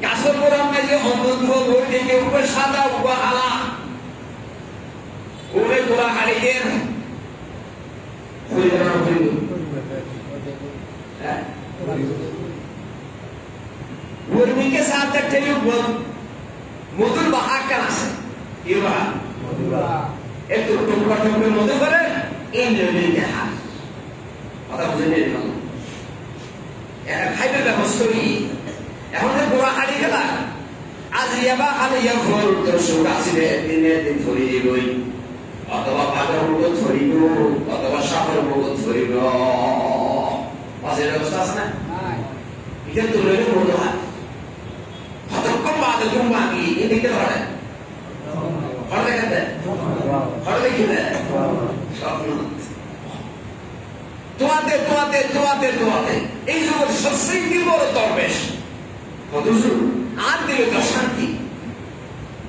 গাছের পরাম যে অনন্ত বই থেকে উপরে সাদা উপর আলা ওরে গোড়া হারিয়ে के साथ मधुर बहा का एक तो टुकड़ा टुकड़े मधु करे इन लेने के हाथ पता मुझे नहीं मालूम यार खाई पे बस्तोरी এখন যে গোড়া হারিয়ে গেল আজ ইয়াবা খালি ইয়া ফল তো সুরাসি দিনে দিন ধরে গই অথবা পাগল মুখ ধরিব অথবা সাপের মুখ ধরিব বাজে ব্যবস্থা আছে না এটা তো রেলে বড় হয় কতক্ষণ বাদে তুমি বাকি এদিকে ধরে ধরে দেখতে ধরে দেখতে স্বপ্ন তোয়াতে এই জগৎ সবচেয়ে বড় দরবেশ আর দিল তো শান্তি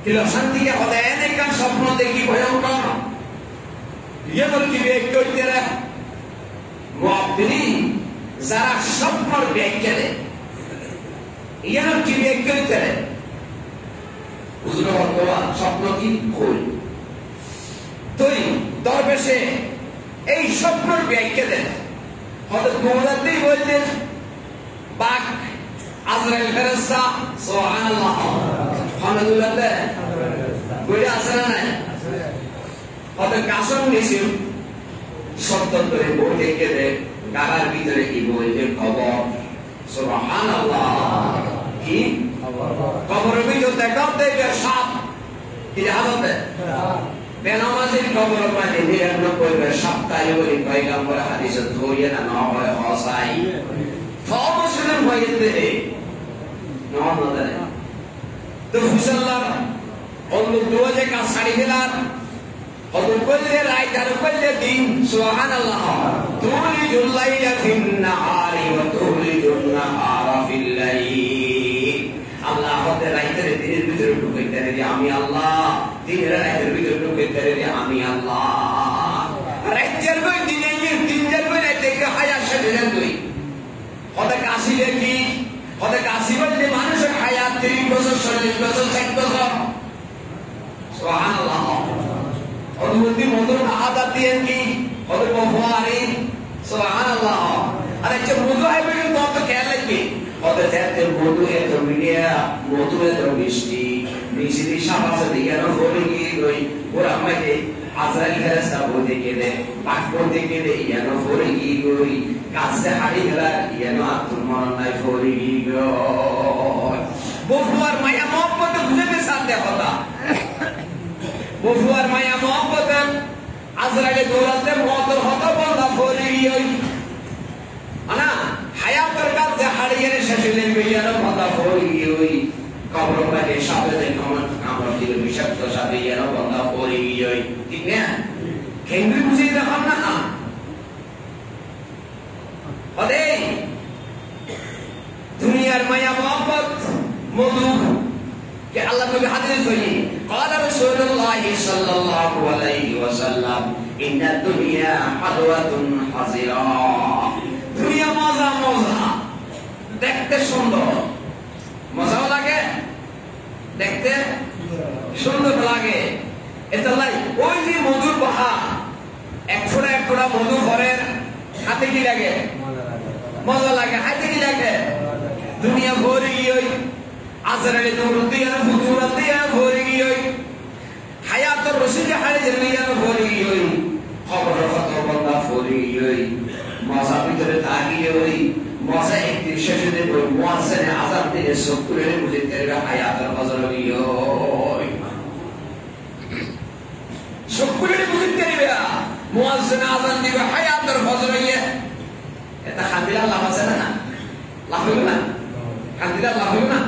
দিল শান্তিকে হদায় এখান স্বপ্ন দেখি ভয়ঙ্কর ইয়ে বলছি করতে যারা স্বপ্নর ব্যাখ্যা দেয় ইয়ে বলছি করতে স্বপ্ন কি ভুল তুই দরবেশে এই স্বপ্নর ব্যাখ্যা দেয় হয়তো গোমরাতেই বলতেন বাঘ আজরাইল ফেরেশতা সুবহানাল্লাহ হামদুলিল্লাহ বলে আছে না নাই হয়তো কাসম নিছে শব্দ করে বলতে গেলে গাড়ার ভিতরে কি বলতে খবর সুবহানাল্লাহ কি কবরের ভিতরে দেখাও দেখবে সাপ কি হালতে বেনামাজির কবর মানে নিরানব্বই সপ্তাহে বলি পয়গম্বর হাদিসে ধরিয়ে না হয় হসাই মুসলিম হয়ে যেতে তো ফুসাল্লার অন্য দুয়াজে কাজ ছাড়ি ফেলার অত করলে রাইত আর করলে দিন সুবহানাল্লাহ তুলিজুল লাইলা ফিন নাহারি ওয়া তুলিজুন নাহারা ফিল লাইল আল্লাহ হতে রাইতের দিনের ভিতরে ঢুকাইতে রে আমি আল্লাহ দিনের রাইতের ভিতরে ঢুকাইতে রে আমি আল্লাহ রাইতের বই দিনের বই রাইতে হায়া শেষ হয়ে যাবে হতে কাশি দেখি হতে কাশি বললে মানুষের হায়াত 30 বছর 40 বছর 60 বছর সুবহানাল্লাহ অনুমতি মধুর আহাদাত দিয়েন কি হতে বফারি সুবহানাল্লাহ আরে যে মধু হয় বলে তো খেয়াল রাখবে হতে যাতে মধু এত মিডিয়া মধু এত মিষ্টি মিষ্টি সাবাসে দিয়ে না বলে কি ওই ওরা আমাকে আজরাইল ফেরেশতা বলতে গেলে পাক করতে গেলে ইয়ানো ফরে কি গই কাছে হাড়ি গেলা ইয়ানো আত্ম মরণ নাই ফরে কি গো বফুয়ার মায়া মোহব্বত বুঝতে সাথে কথা বফুয়ার মায়া মোহব্বত আজরাইল দৌলাতে মতর হতো বন্ধা ফরে কি ওই আনা হায়াতের কাছে হাড়ি গেলে শেষ হইলে ইয়ানো বন্ধা ফরে কি ওই কবর পাকে সাথে আমার দিল বিষাক্ত সাথে ইয়ানো বন্ধা ফরে কি ওই ঠিক না কেন্দ্রে বুঝে দেখান না অদে দুনিয়ার মায়া মোহব্বত মধু কে আল্লাহ নবী হাদিসে কই قال رسول الله صلى الله عليه وسلم ان الدنيا حلوه حزيرا দুনিয়া মজা দেখতে সুন্দর মজা লাগে দেখতে সুন্দর লাগে এটা লাই ওই যে মধুর বাহা এক ফোঁটা মধু ভরের হাতে কি লাগে মজা লাগে হাতে কি লাগে দুনিয়া ভরে গিয়ে আজরাইল দৌলতে আর ফুতুরাতে আর ভরে গিয়ে হায়াতের রশিদে হারে জমিয়া ভরে গিয়ে খবর কত বন্ধা ভরে গিয়ে মজা ভিতরে তাকিয়ে ওই মজা একটি শেষে দেব মুয়াজ্জিনে আযান দিয়ে শুকরে বুঝে তেরে হায়াতের মজা গিয়ে শুকরে বুঝে তেরে মুয়াজ্জিনে আযান দিবে হায়াতের মজা গিয়ে এটা খাদিলা লাভ আছে না লাভ হবে না খাদিলা লাভ হবে না